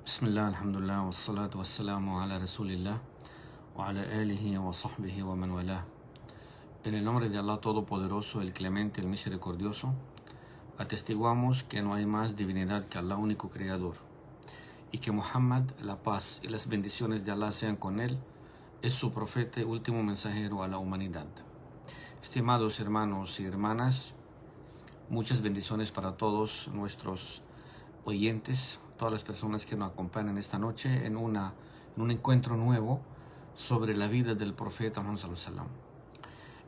Bismillah, alhamdulillah, wassalatu wassalamu ala rasulillah, wa ala alihi wa sahbihi wa man walah. En el nombre de Allah Todopoderoso, el Clemente, el Misericordioso, atestiguamos que no hay más divinidad que Allah, único Creador, y que Muhammad, la paz y las bendiciones de Allah sean con él, es su profeta y último mensajero a la humanidad. Estimados hermanos y hermanas, muchas bendiciones para todos nuestros oyentes, todas las personas que nos acompañan esta noche en un encuentro nuevo sobre la vida del profeta Muhammad sallallahu alaihi wasallam.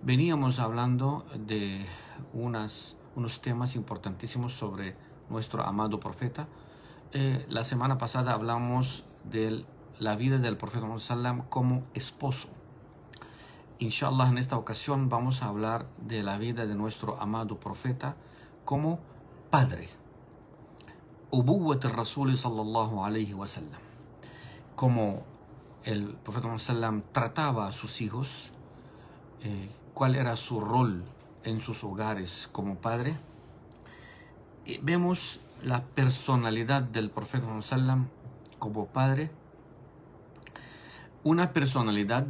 Veníamos hablando de unos temas importantísimos sobre nuestro amado profeta. La semana pasada hablamos de la vida del profeta Muhammad sallallahu alaihi wasallam como esposo. Inshallah, en esta ocasión vamos a hablar de la vida de nuestro amado profeta como padre. Ubuwat al-Rasul sallallahu alayhi wa sallam. Como el profeta Muhammad sallallahu alayhi wa sallam trataba a sus hijos, cuál era su rol en sus hogares como padre. Y vemos la personalidad del profeta Muhammad sallallahu alayhi wa sallam como padre, una personalidad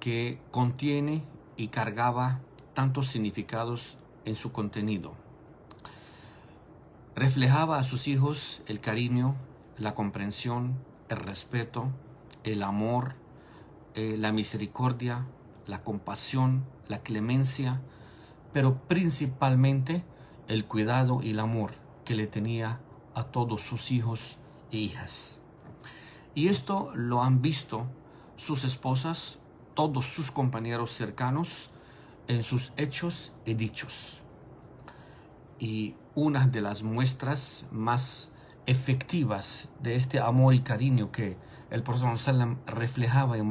que contiene y cargaba tantos significados en su contenido. Reflejaba a sus hijos el cariño, la comprensión, el respeto, el amor, la misericordia, la compasión, la clemencia, pero principalmente el cuidado y el amor que le tenía a todos sus hijos e hijas. Y esto lo han visto sus esposas, todos sus compañeros cercanos, en sus hechos y dichos. Y una de las muestras más efectivas de este amor y cariño que el profeta sallam reflejaba y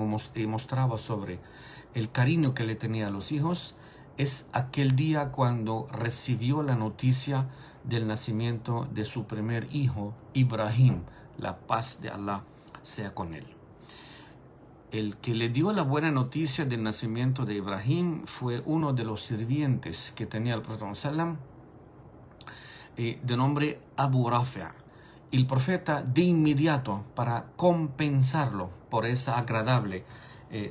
mostraba sobre el cariño que le tenía a los hijos es aquel día cuando recibió la noticia del nacimiento de su primer hijo, Ibrahim, la paz de Allah sea con él. El que le dio la buena noticia del nacimiento de Ibrahim fue uno de los sirvientes que tenía el profeta sallam, de nombre Abu Rafi'. El profeta de inmediato, para compensarlo por esa agradable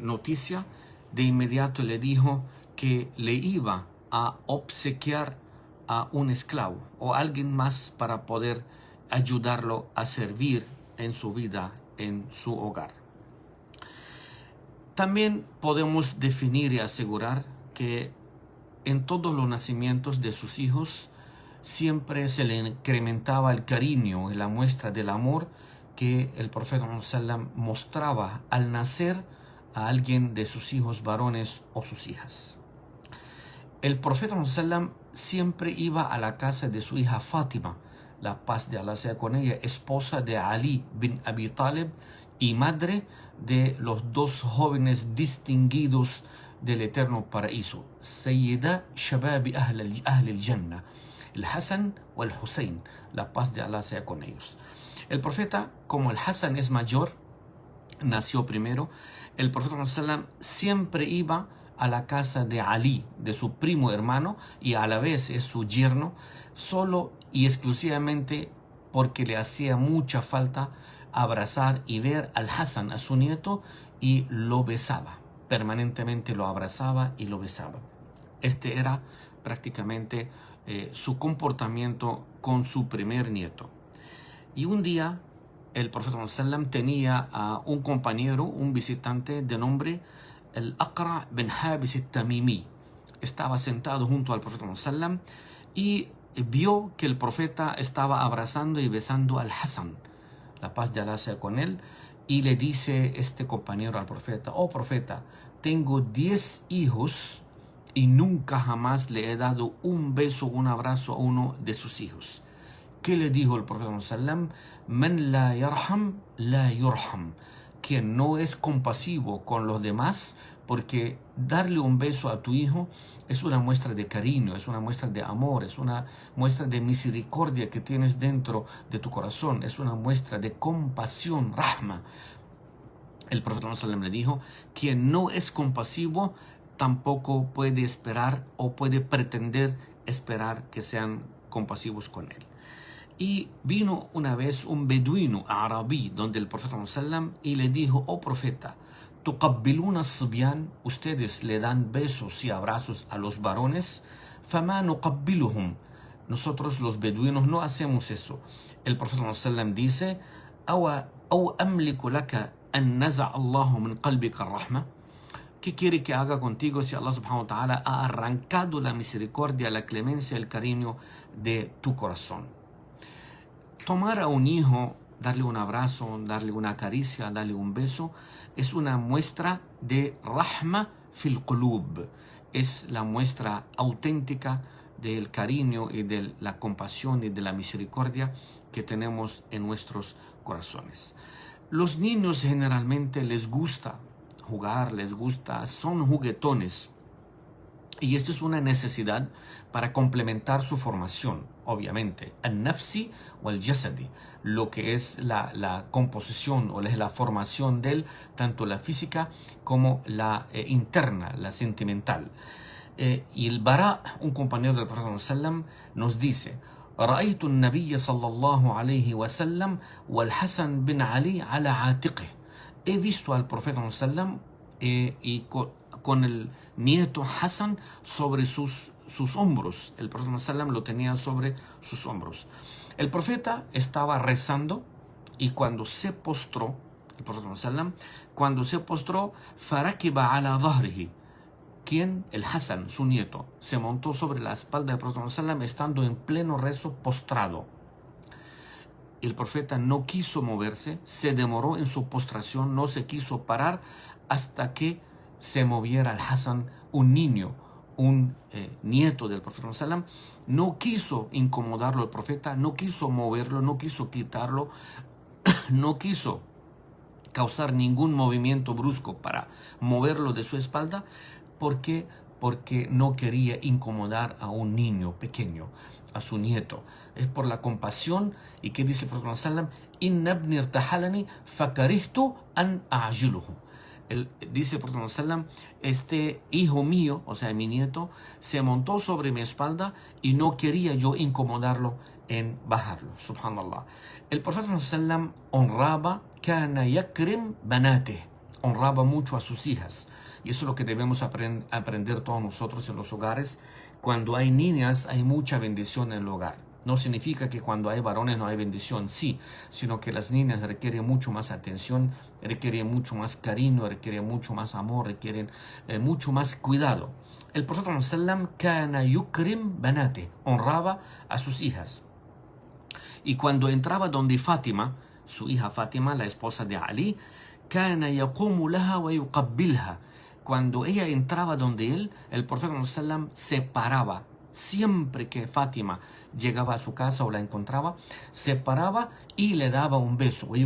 noticia, de inmediato le dijo que le iba a obsequiar a un esclavo o alguien más para poder ayudarlo a servir en su vida, en su hogar. También podemos definir y asegurar que en todos los nacimientos de sus hijos siempre se le incrementaba el cariño y la muestra del amor que el profeta Muhammad sallallahu alaihi wasallam mostraba al nacer a alguien de sus hijos varones o sus hijas. El profeta Muhammad sallallahu alaihi wasallam siempre iba a la casa de su hija Fátima, la paz de Allah sea con ella, esposa de Ali bin Abi Talib y madre de los dos jóvenes distinguidos del eterno paraíso, Sayyida Shababi Ahl al-Jannah, el Hassan o el Hussein, la paz de Allah sea con ellos. El profeta, como el Hassan es mayor, nació primero, el profeta sallam siempre iba a la casa de Ali, de su primo hermano, y a la vez es su yerno, solo y exclusivamente porque le hacía mucha falta abrazar y ver al Hassan, a su nieto, y lo besaba. Permanentemente lo abrazaba y lo besaba. Este era prácticamente su comportamiento con su primer nieto. Y un día el profeta sallam tenía a un compañero, un visitante de nombre el Aqra bin Habis al-Tamimi. Estaba sentado junto al profeta sallam y vio que el profeta estaba abrazando y besando al Hassan, la paz de Allah sea con él, y le dice este compañero al profeta: oh profeta, tengo 10 hijos y nunca jamás le he dado un beso o un abrazo a uno de sus hijos. ¿Qué le dijo el profeta sallam? Man la yarham la yurham. Quien no es compasivo con los demás, porque darle un beso a tu hijo es una muestra de cariño, es una muestra de amor, es una muestra de misericordia que tienes dentro de tu corazón, es una muestra de compasión, rahma. El profeta sallam le dijo: quien no es compasivo tampoco puede esperar o puede pretender esperar que sean compasivos con él. Y vino una vez un beduino árabí donde el profeta sallam y le dijo: oh profeta, tuqabbiluna as-sibyan, ustedes le dan besos y abrazos a los varones, fama nuqabbiluhum, nosotros los beduinos no hacemos eso. El profeta sallam dice: aw amliku laka an naza'a Allahu min qalbika ar-rahma, ¿qué quiere que haga contigo si Allah subhanahu wa ta'ala ha arrancado la misericordia, la clemencia, el cariño de tu corazón? Tomar a un hijo, darle un abrazo, darle una caricia, darle un beso, es una muestra de rahma fil qulub. Es la muestra auténtica del cariño y de la compasión y de la misericordia que tenemos en nuestros corazones. Los niños generalmente les gusta jugar, les gusta, son juguetones. Y esto es una necesidad para complementar su formación, obviamente. Al-nafsi o al-jasadi, lo que es la composición o la formación de él, tanto la física como la interna, la sentimental. Y el Bara, un compañero del Profeta sallam, nos dice: رأيت النبي صلى الله عليه وسلم والحسن بن علي على عاتقه. He visto al Profeta sallam y con el nieto Hassan sobre sus hombros. El profeta sallam lo tenía sobre sus hombros. El profeta estaba rezando y cuando se postró, el profeta sallam, cuando se postró, farakiba ala dhahrihi, quien, el Hassan, su nieto, se montó sobre la espalda del profeta sallam estando en pleno rezo postrado. El profeta no quiso moverse, se demoró en su postración, no se quiso parar hasta que se moviera el Hassan, un niño, un nieto del profeta sallam. No quiso incomodarlo el profeta, no quiso moverlo, no quiso quitarlo, no quiso causar ningún movimiento brusco para moverlo de su espalda. ¿Por qué? Porque no quería incomodar a un niño pequeño, a su nieto. Es por la compasión. ¿Y qué dice el profeta sallam? Inna ibni irtahalani fakarihtu an a'jiluhu. Dice el profeta sallam: este hijo mío, o sea mi nieto, se montó sobre mi espalda y no quería yo incomodarlo en bajarlo. Subhanallah. El profeta sallam honraba, kana yakrim banateh, honraba mucho a sus hijas. Y eso es lo que debemos aprender todos nosotros en los hogares. Cuando hay niñas hay mucha bendición en el hogar. No significa que cuando hay varones no hay bendición, sí, sino que las niñas requieren mucho más atención, requieren mucho más cariño, requieren mucho más amor, requieren mucho más cuidado. El profeta sallam kana yukrim banate, honraba a sus hijas. Y cuando entraba donde Fátima, su hija Fátima, la esposa de Ali, kana yaqumu laha wa yuqabbilha. Cuando ella entraba donde él, el profeta sallam se paraba. Siempre que Fátima llegaba a su casa o la encontraba, se paraba y le daba un beso. Y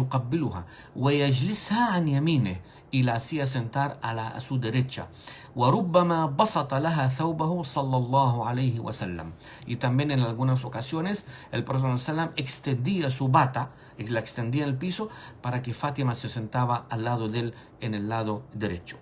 la hacía sentar a su derecha. Y también en algunas ocasiones el profeta sallam extendía su bata y la extendía en el piso para que Fátima se sentaba al lado de él en el lado derecho.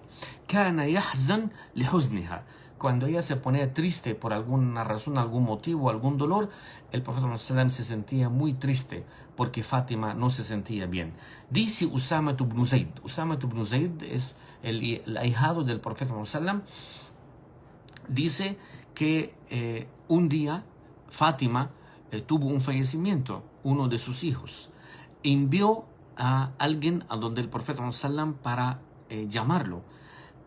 Kana yahzan lihuzniha. Cuando ella se ponía triste por alguna razón, algún motivo, algún dolor, el profeta sallam se sentía muy triste porque Fátima no se sentía bien. Dice Usama ibn Zayd. Usama ibn Zayd es el ahijado del profeta sallam. Dice que un día Fátima tuvo un fallecimiento, uno de sus hijos. Envió a alguien a donde el profeta sallam para llamarlo.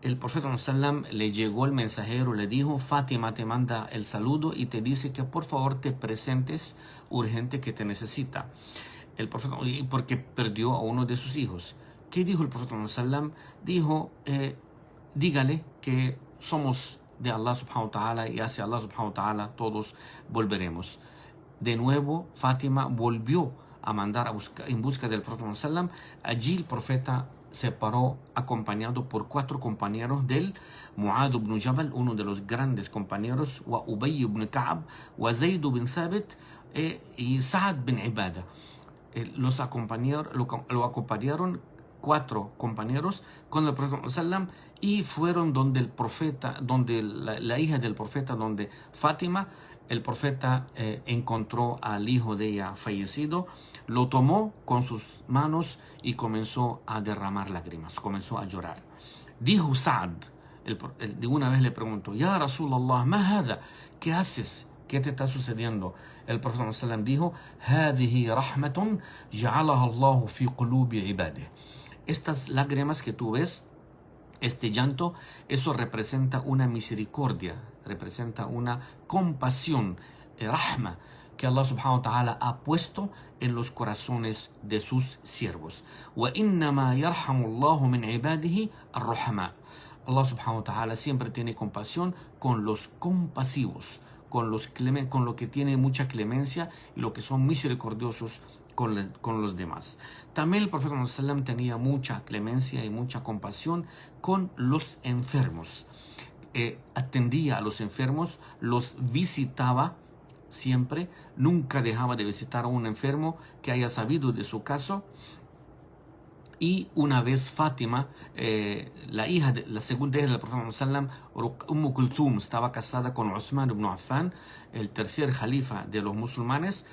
El profeta sallam le llegó el mensajero, le dijo: Fátima te manda el saludo y te dice que por favor te presentes urgente, que te necesita. El profeta, porque perdió a uno de sus hijos. ¿Qué dijo el profeta sallam? Dijo: dígale que somos de Allah subhanahu wa ta'ala y hacia Allah subhanahu wa ta'ala todos volveremos. De nuevo Fátima volvió a mandar en busca del profeta sallam. Allí el profeta se paró acompañado por 4 compañeros de él: Mu'ad ibn Jabal, uno de los grandes compañeros, wa Ubay ibn Ka'ab, wa Zayd ibn Thabit y Sa'ad bin Ibadah. Lo acompañaron 4 compañeros con el profeta sallam y fueron donde el profeta, donde la hija del profeta, donde Fátima, el profeta encontró al hijo de ella fallecido, lo tomó con sus manos y comenzó a derramar lágrimas, comenzó a llorar. Dijo Sa'd, de una vez le preguntó, Ya Rasulallah, ¿ma hada? ¿Qué haces? ¿Qué te está sucediendo? El profeta ﷺ dijo, هذه رحمة جعلها الله في قلوب عباده. Estas lágrimas que tú ves, este llanto, eso representa una misericordia, representa una compasión, rahma, que Allah subhanahu wa ta'ala ha puesto en los corazones de sus siervos. وَإِنَّمَا يَرْحَمُ اللَّهُ مِنْ عِبَادِهِ الرُّحَمَاء. Allah subhanahu wa ta'ala siempre tiene compasión con los compasivos, con lo que tiene mucha clemencia y lo que son misericordiosos con los demás. También el profeta ﷺ tenía mucha clemencia y mucha compasión con los enfermos. Atendía a los enfermos, los visitaba siempre, nunca dejaba de visitar a un enfermo que haya sabido de su caso. Y una vez Fátima, la segunda hija del profeta ﷺ, Kulthum, estaba casada con Uthman ibn Affan, el tercer califa de los musulmanes,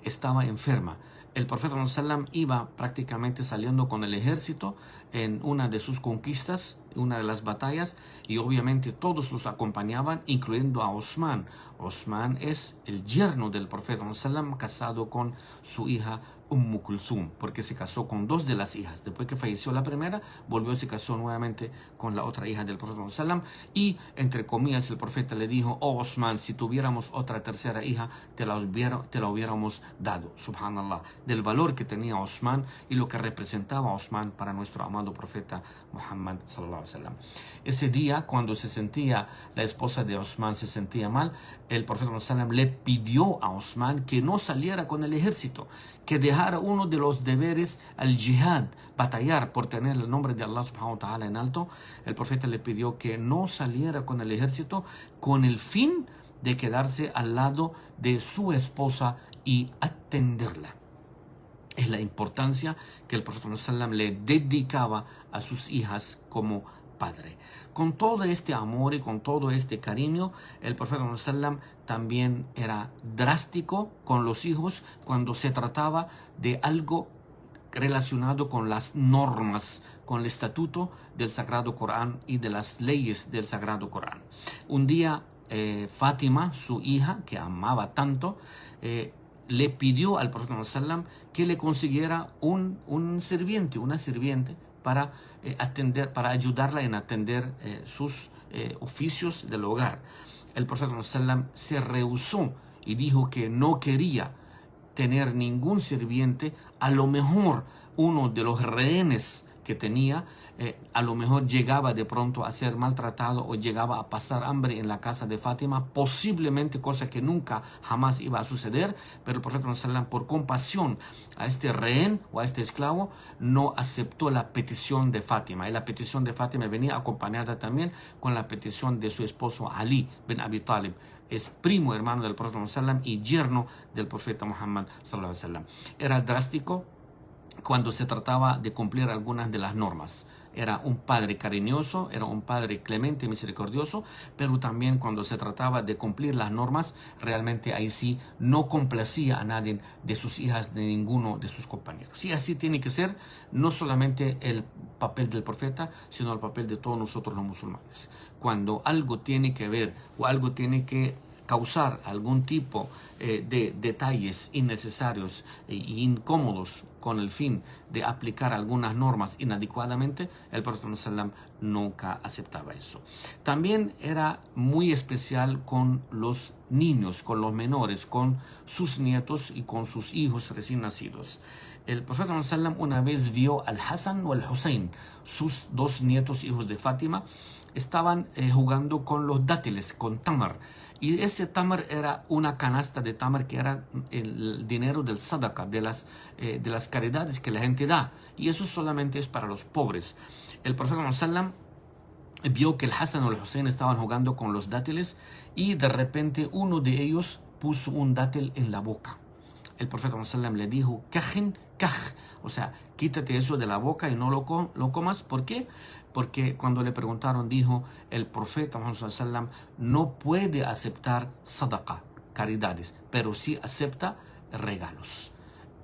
estaba enferma. El profeta ﷺ iba prácticamente saliendo con el ejército en una de sus conquistas, una de las batallas, y obviamente todos los acompañaban, incluyendo a Osman. Osman es el yerno del profeta ﷺ, casado con su hija Kulthum, porque se casó con dos de las hijas. Después que falleció la primera, volvió y se casó nuevamente con la otra hija del profeta ﷺ, y entre comillas el profeta le dijo, oh Osman, si tuviéramos otra tercera hija, te la hubiéramos dado. Subhanallah, del valor que tenía Osman y lo que representaba Osman para nuestro amado profeta Muhammad sallallahu alaihi wasallam. Ese día, cuando la esposa de Osman se sentía mal, el profeta sallallahu alaihi wasallam le pidió a Osman que no saliera con el ejército, que dejara uno de los deberes al jihad, batallar por tener el nombre de Allah subhanahu wa ta'ala en alto. El profeta le pidió que no saliera con el ejército con el fin de quedarse al lado de su esposa y atenderla. Es la importancia que el profeta sallallahu alaihi wasallam le dedicaba a sus hijas como padre. Con todo este amor y con todo este cariño, el profeta sallallahu alaihi wasallam también era drástico con los hijos cuando se trataba de algo relacionado con las normas, con el estatuto del Sagrado Corán y de las leyes del Sagrado Corán. Un día Fátima, su hija, que amaba tanto, le pidió al profeta sallallahu alaihi wasallam que le consiguiera una sirviente para para ayudarla en atender sus oficios del hogar. El profeta sallallahu alaihi wasallam se rehusó y dijo que no quería tener ningún sirviente. A lo mejor uno de los rehenes que tenía, a lo mejor llegaba de pronto a ser maltratado o llegaba a pasar hambre en la casa de Fátima, posiblemente, cosa que nunca jamás iba a suceder, pero el profeta sallallahu alaihi wasallam, por compasión a este rehén o a este esclavo, no aceptó la petición de Fátima. Y la petición de Fátima venía acompañada también con la petición de su esposo Ali bin Abi Talib. Es primo hermano del profeta sallallahu alaihi wasallam y yerno del profeta Muhammad sallallahu alaihi wasallam. Era drástico cuando se trataba de cumplir algunas de las normas. Era un padre cariñoso, era un padre clemente y misericordioso, pero también cuando se trataba de cumplir las normas, realmente ahí sí no complacía a nadie de sus hijas, de ninguno de sus compañeros. Y así tiene que ser, no solamente el papel del profeta, sino el papel de todos nosotros los musulmanes. Cuando algo tiene que ver o algo tiene que causar algún tipo de detalles innecesarios e incómodos con el fin de aplicar algunas normas inadecuadamente, el profeta sallallahu alaihi wasallam nunca aceptaba eso. También era muy especial con los niños, con los menores, con sus nietos y con sus hijos recién nacidos. El profeta sallallahu alaihi wasallam una vez vio al Hassan o al Hussein, sus dos nietos hijos de Fátima, estaban jugando con los dátiles, con tamar. Y ese tamar era una canasta de tamar que era el dinero del sadaqa, de las caridades que la gente da. Y eso solamente es para los pobres. El profeta sallallahu alaihi wasallam vio que el Hassan o el Hussein estaban jugando con los dátiles y de repente uno de ellos puso un dátil en la boca. El profeta sallallahu alaihi wasallam le dijo, "Kajen, kaj", o sea, quítate eso de la boca y no lo comas. ¿Por qué? Porque cuando le preguntaron, dijo, el profeta Muhammad sallallahu alaihi wasallam no puede aceptar sadaqa, caridades, pero sí acepta regalos.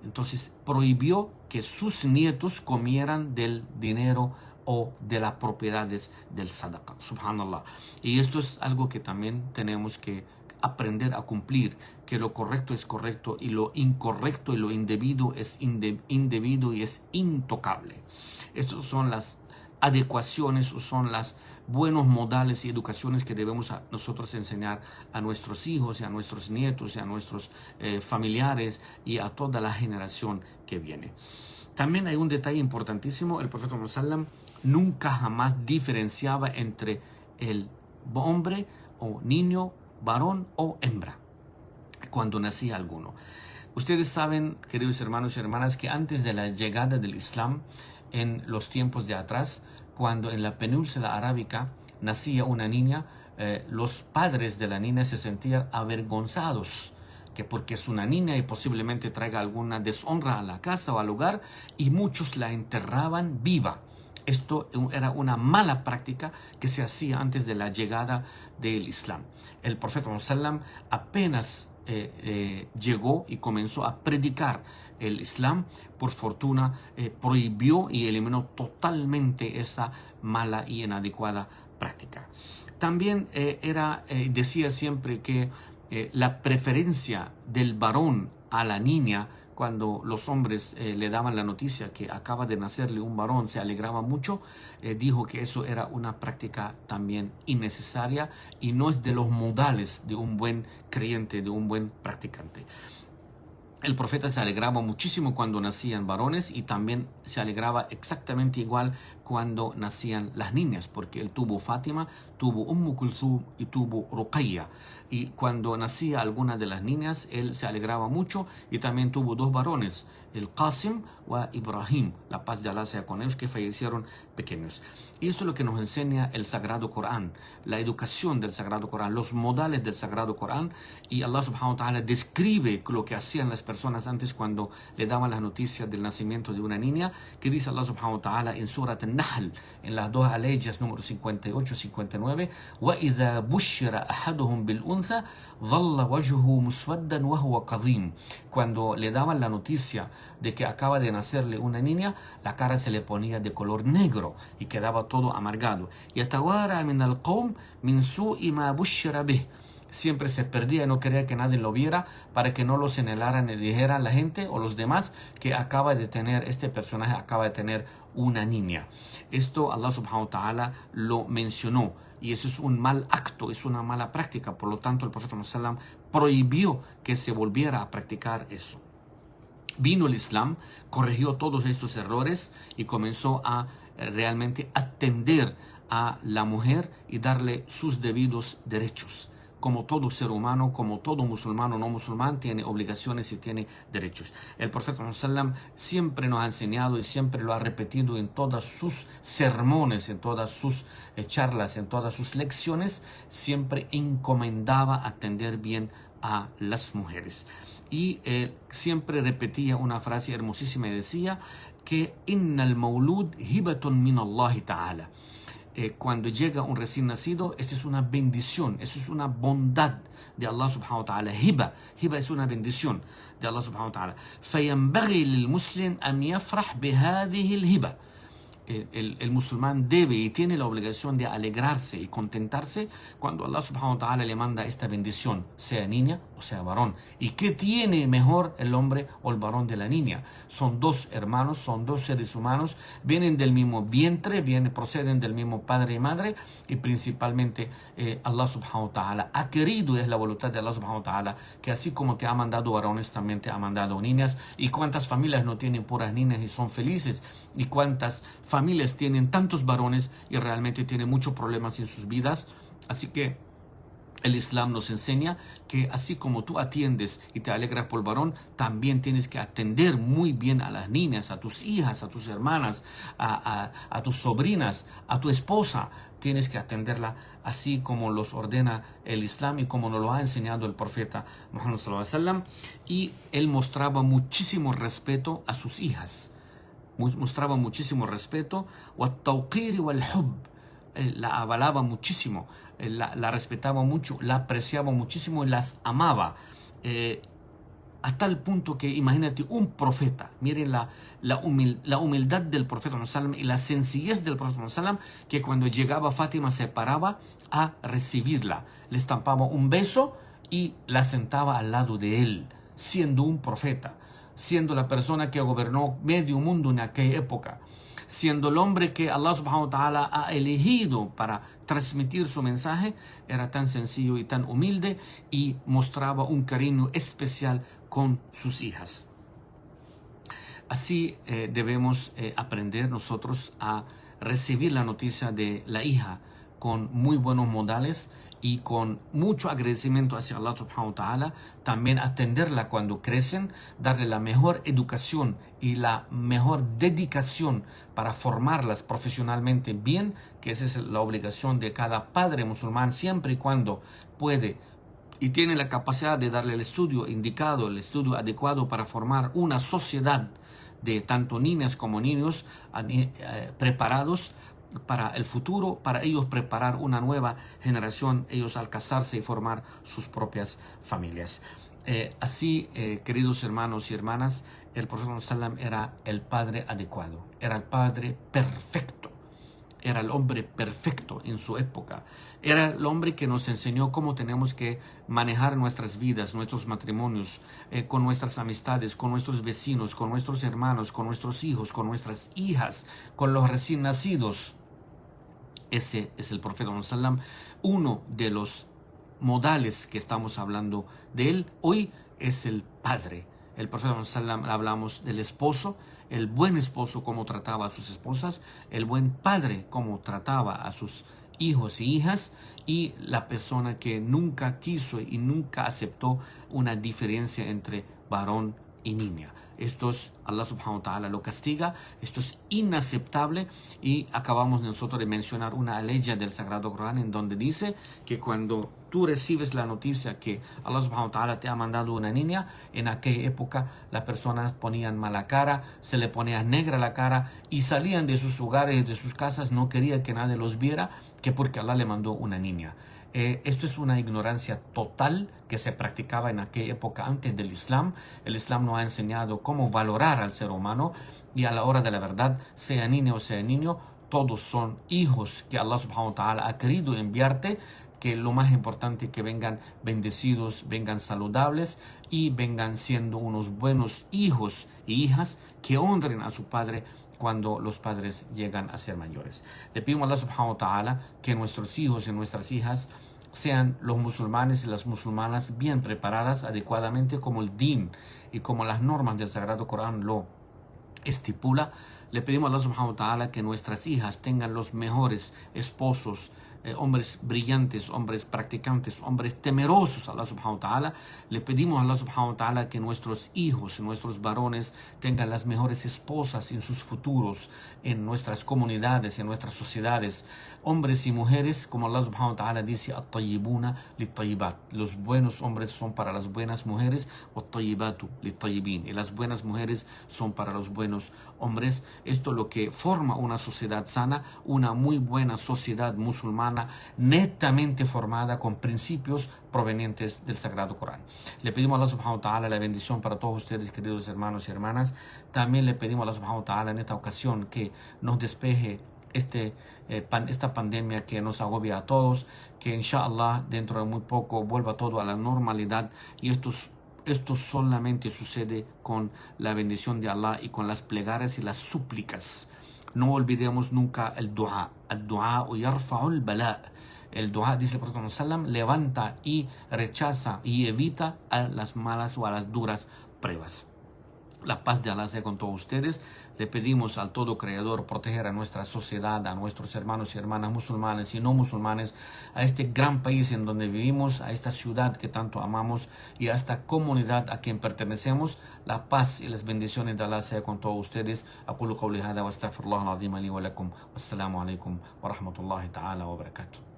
Entonces prohibió que sus nietos comieran del dinero o de las propiedades del sadaqa. Subhanallah. Y esto es algo que también tenemos que aprender a cumplir, que lo correcto es correcto y lo incorrecto y lo indebido es indebido y es intocable. Estas son las adecuaciones, son las buenos modales y educaciones que debemos nosotros enseñar a nuestros hijos y a nuestros nietos y a nuestros familiares y a toda la generación que viene. También hay un detalle importantísimo: el profeta Muhammad nunca jamás diferenciaba entre el hombre o niño, varón o hembra cuando nacía alguno. Ustedes saben, queridos hermanos y hermanas, que antes de la llegada del Islam, en los tiempos de atrás, cuando en la península arábica nacía una niña, los padres de la niña se sentían avergonzados, que porque es una niña y posiblemente traiga alguna deshonra a la casa o al hogar, y muchos la enterraban viva. Esto era una mala práctica que se hacía antes de la llegada del Islam. El profeta Muhammad apenas llegó y comenzó a predicar el Islam, por fortuna prohibió y eliminó totalmente esa mala y inadecuada práctica. También decía siempre que la preferencia del varón a la niña, cuando los hombres le daban la noticia que acaba de nacerle un varón, se alegraba mucho. Dijo que eso era una práctica también innecesaria y no es de los modales de un buen creyente, de un buen practicante. El profeta se alegraba muchísimo cuando nacían varones y también se alegraba exactamente igual cuando nacían las niñas, porque él tuvo Fátima, tuvo Kulthum y tuvo Ruqayya. Y cuando nacía alguna de las niñas, él se alegraba mucho, y también tuvo dos varones, el Qasim y Ibrahim, la paz de Allah sea con ellos, que fallecieron pequeños. Y esto es lo que nos enseña el Sagrado Corán, la educación del Sagrado Corán, los modales del Sagrado Corán. Y Allah subhanahu wa ta'ala describe lo que hacían las personas antes cuando le daban las noticias del nacimiento de una niña, que dice Allah subhanahu wa ta'ala en Surat An-Nahl, en las dos aleyas número 58 y 59, وَإِذَا بُشِّرَ أَحَدُهُمْ بِالْأُنْثَى ظَلَّ وَجْهُهُ مُسْوَدًّا وَهُوَ كَظِيمٌ. Cuando le daban la noticia de que acaba de nacerle una niña, la cara se le ponía de color negro y quedaba todo amargado. يَتَوَارَى مِنَ الْقَوْمِ مِنْ سُوءِ مَا بُشِّرَ بِهِ. Siempre se perdía y no quería que nadie lo viera, para que no lo señalaran y dijeran la gente o los demás que este personaje acaba de tener una niña. Esto Allah subhanahu wa ta'ala lo mencionó, y eso es un mal acto, es una mala práctica. Por lo tanto, el profeta Muhammad prohibió que se volviera a practicar eso. Vino el Islam, corrigió todos estos errores y comenzó a realmente atender a la mujer y darle sus debidos derechos. Como todo ser humano, como todo musulmán o no musulmán, tiene obligaciones y tiene derechos. El profeta Muhammad siempre nos ha enseñado y siempre lo ha repetido en todas sus sermones, en todas sus charlas, en todas sus lecciones, siempre encomendaba atender bien a las mujeres. Y siempre repetía una frase hermosísima y decía que innal maulud hibatun min Allah ta'ala. Cuando llega un recién nacido, esto es una bendición, eso es una bondad de Allah subhanahu wa ta'ala. Hiba es una bendición de Allah subhanahu wa ta'ala. فَيَنْبَغِي لِلْمُسْلِمِ أَنْ يَفْرَحْ بِهَذِهِ الْهِبَةِ. El musulmán debe y tiene la obligación de alegrarse y contentarse cuando Allah subhanahu wa ta'ala le manda esta bendición, sea niña o sea varón. ¿Y qué tiene mejor el hombre o el varón de la niña? Son dos hermanos, son dos seres humanos, vienen del mismo vientre, proceden del mismo padre y madre, y principalmente Allah subhanahu wa ta'ala ha querido, es la voluntad de Allah subhanahu wa ta'ala, que así como te ha mandado varones, también te ha mandado niñas. ¿Y cuántas familias no tienen puras niñas y son felices? ¿Y cuántas familias tienen tantos varones y realmente tienen muchos problemas en sus vidas? Así que el Islam nos enseña que así como tú atiendes y te alegras por el varón, también tienes que atender muy bien a las niñas, a tus hijas, a tus hermanas, a tus sobrinas, a tu esposa. Tienes que atenderla así como los ordena el Islam y como nos lo ha enseñado el profeta Muhammad sallallahu alaihi wasallam. Y él mostraba muchísimo respeto a sus hijas. mostraba muchísimo respeto, والتوقير والحب, la avalaba muchísimo, la respetaba mucho, la apreciaba muchísimo y las amaba. A tal punto que, imagínate, un profeta, miren la humildad del profeta y la sencillez del profeta, que cuando llegaba Fátima se paraba a recibirla, le estampaba un beso y la sentaba al lado de él, siendo un profeta, siendo la persona que gobernó medio mundo en aquella época, siendo el hombre que Allah subhanahu wa ta'ala ha elegido para transmitir su mensaje. Era tan sencillo y tan humilde y mostraba un cariño especial con sus hijas. Así debemos aprender nosotros a recibir la noticia de la hija con muy buenos modales y con mucho agradecimiento hacia Allah subhanahu wa ta'ala. También atenderla cuando crecen, darle la mejor educación y la mejor dedicación para formarlas profesionalmente bien, que esa es la obligación de cada padre musulmán, siempre y cuando puede y tiene la capacidad de darle el estudio indicado, el estudio adecuado para formar una sociedad de tanto niñas como niños preparados para el futuro, para ellos preparar una nueva generación, ellos al casarse y formar sus propias familias. Así, queridos hermanos y hermanas, el profeta sallam era el padre adecuado, era el padre perfecto, era el hombre perfecto en su época, era el hombre que nos enseñó cómo tenemos que manejar nuestras vidas, nuestros matrimonios, con nuestras amistades, con nuestros vecinos, con nuestros hermanos, con nuestros hijos, con nuestras hijas, con los recién nacidos. Ese es el profeta sallam, uno de los modales que estamos hablando de él. Hoy es el padre. El profeta sallam, hablamos del esposo, el buen esposo cómo trataba a sus esposas, el buen padre cómo trataba a sus hijos y hijas, y la persona que nunca quiso y nunca aceptó una diferencia entre varón y niña. Esto es, Allah subhanahu wa ta'ala lo castiga, esto es inaceptable, y acabamos nosotros de mencionar una aleya del Sagrado Corán en donde dice que cuando tú recibes la noticia que Allah subhanahu wa ta'ala te ha mandado una niña, en aquella época las personas ponían mala cara, se le ponía negra la cara y salían de sus hogares, de sus casas, no quería que nadie los viera, que porque Allah le mandó una niña. Esto es una ignorancia total que se practicaba en aquella época antes del Islam. El Islam nos ha enseñado cómo valorar al ser humano, y a la hora de la verdad, sea niña o sea niño, todos son hijos que Allah subhanahu wa ta'ala ha querido enviarte, que lo más importante es que vengan bendecidos, vengan saludables y vengan siendo unos buenos hijos y hijas que honren a su padre cuando los padres llegan a ser mayores. Le pedimos a Allah subhanahu wa ta'ala que nuestros hijos y nuestras hijas sean los musulmanes y las musulmanas bien preparadas adecuadamente como el din y como las normas del Sagrado Corán lo estipula. Le pedimos a Allah subhanahu wa ta'ala que nuestras hijas tengan los mejores esposos, hombres brillantes, hombres practicantes, hombres temerosos a Allah subhanahu wa ta'ala. Le pedimos a Allah subhanahu wa ta'ala que nuestros hijos, nuestros varones tengan las mejores esposas en sus futuros, en nuestras comunidades, en nuestras sociedades. Hombres y mujeres, como Allah subhanahu wa ta'ala dice, at-tayyibuna lit-tayyibat. Los buenos hombres son para las buenas mujeres, wat-tayyibatu lit-tayyibin. Y las buenas mujeres son para los buenos hombres. Esto es lo que forma una sociedad sana, una muy buena sociedad musulmana, netamente formada con principios provenientes del Sagrado Corán. Le pedimos a Allah subhanahu wa ta'ala la bendición para todos ustedes, queridos hermanos y hermanas. También le pedimos a Allah subhanahu wa ta'ala en esta ocasión que nos despeje esta pandemia que nos agobia a todos, que inshallah dentro de muy poco vuelva todo a la normalidad, y esto solamente sucede con la bendición de Allah y con las plegarias y las súplicas. No olvidemos nunca el dua. El dua yarfa'ul bala. El dua, dice el profeta sallam, levanta y rechaza y evita a las malas o a las duras pruebas. La paz de Allah sea con todos ustedes. Le pedimos al todo creador proteger a nuestra sociedad, a nuestros hermanos y hermanas musulmanes y no musulmanes, a este gran país en donde vivimos, a esta ciudad que tanto amamos y a esta comunidad a quien pertenecemos. La paz y las bendiciones de Allah sea con todos ustedes. Aqulu qawli hada wa astaghfirullah al-azim li wa lakum. Wassalamu alaikum wa rahmatullahi ta'ala wa barakatuh.